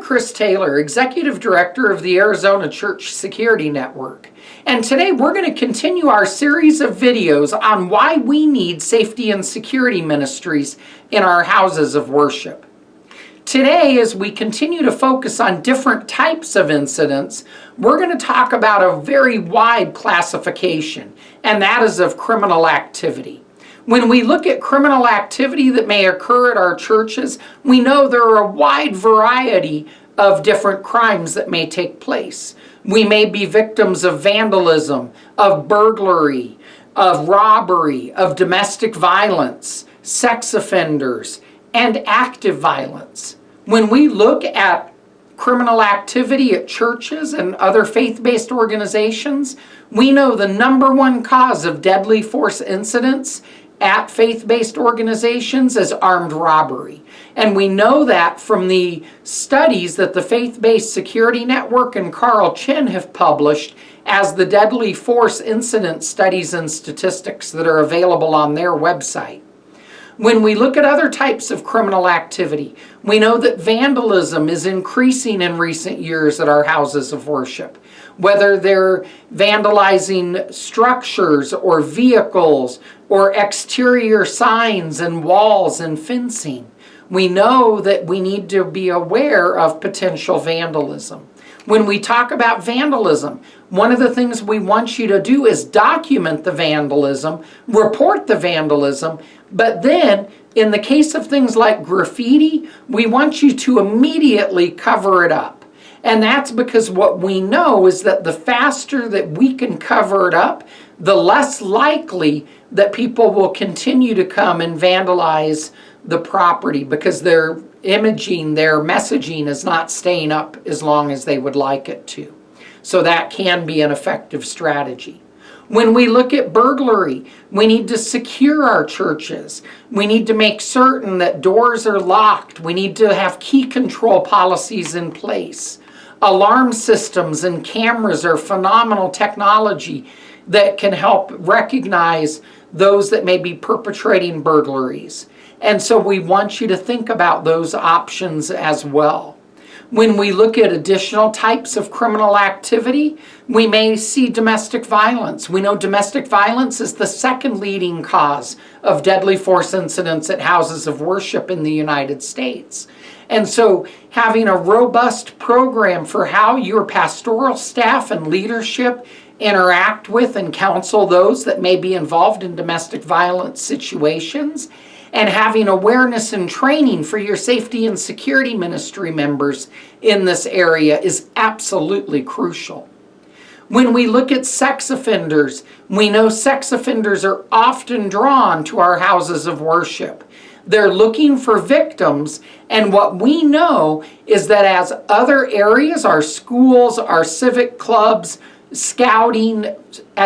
Chris Taylor, Executive Director of the Arizona Church Security Network. And today we're going to continue our series of videos on why we need safety and security ministries in our houses of worship. Today, as we continue to focus on different types of incidents, we're going to talk about a very wide classification, and that is of criminal activity. When we look at criminal activity that may occur at our churches, we know there are a wide variety of different crimes that may take place. We may be victims of vandalism, of burglary, of robbery, of domestic violence, sex offenders, and active violence. When we look at criminal activity at churches and other faith-based organizations, we know the number one cause of deadly force incidents at faith-based organizations is armed robbery. And we know that from the studies that the Faith-Based Security Network and Carl Chin have published as the deadly force incident studies and statistics that are available on their website. When we look at other types of criminal activity, we know that vandalism is increasing in recent years at our houses of worship. Whether they're vandalizing structures or vehicles or exterior signs and walls and fencing, we know that we need to be aware of potential vandalism. When we talk about vandalism, one of the things we want you to do is document the vandalism, report the vandalism, but then in the case of things like graffiti, we want you to immediately cover it up. And that's because what we know is that the faster that we can cover it up, the less likely that people will continue to come and vandalize the property because their imaging, their messaging is not staying up as long as they would like it to. So that can be an effective strategy. When we look at burglary, we need to secure our churches. We need to make certain that doors are locked. We need to have key control policies in place. Alarm systems and cameras are phenomenal technology that can help recognize those that may be perpetrating burglaries. And so we want you to think about those options as well. When we look at additional types of criminal activity, we may see domestic violence. We know domestic violence is the second leading cause of deadly force incidents at houses of worship in the United States. And so having a robust program for how your pastoral staff and leadership interact with and counsel those that may be involved in domestic violence situations, and having awareness and training for your safety and security ministry members in this area is absolutely crucial. When we look at sex offenders, we know sex offenders are often drawn to our houses of worship. They're looking for victims, and what we know is that as other areas, our schools, our civic clubs, scouting,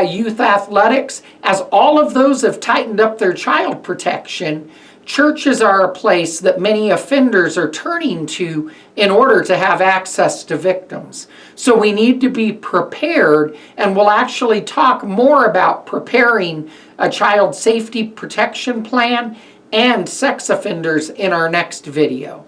youth athletics, as all of those have tightened up their child protection, churches are a place that many offenders are turning to in order to have access to victims. So we need to be prepared, and we'll actually talk more about preparing a child safety protection plan and sex offenders in our next video.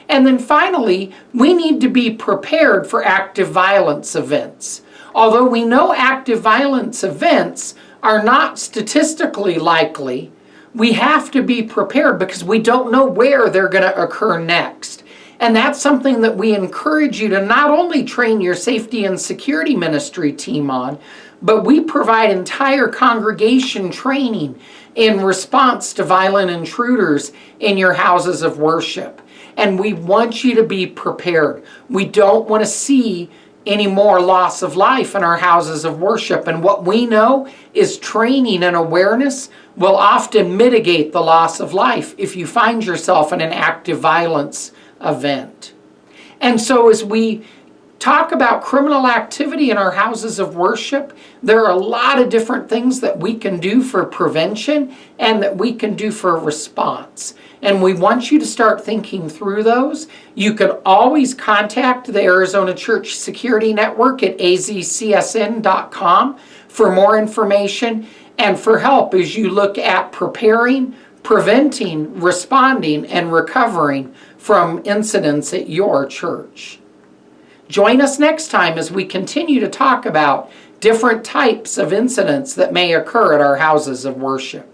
And then finally, we need to be prepared for active violence events. Although we know active violence events are not statistically likely, we have to be prepared because we don't know where they're going to occur next. And that's something that we encourage you to not only train your safety and security ministry team on, but we provide entire congregation training in response to violent intruders in your houses of worship. And we want you to be prepared. We don't want to see any more loss of life in our houses of worship. And what we know is training and awareness will often mitigate the loss of life if you find yourself in an active violence event. And so as we talk about criminal activity in our houses of worship, there are a lot of different things that we can do for prevention and that we can do for response. And we want you to start thinking through those. You can always contact the Arizona Church Security Network at azcsn.com for more information and for help as you look at preparing, preventing, responding, and recovering from incidents at your church. Join us next time as we continue to talk about different types of incidents that may occur at our houses of worship.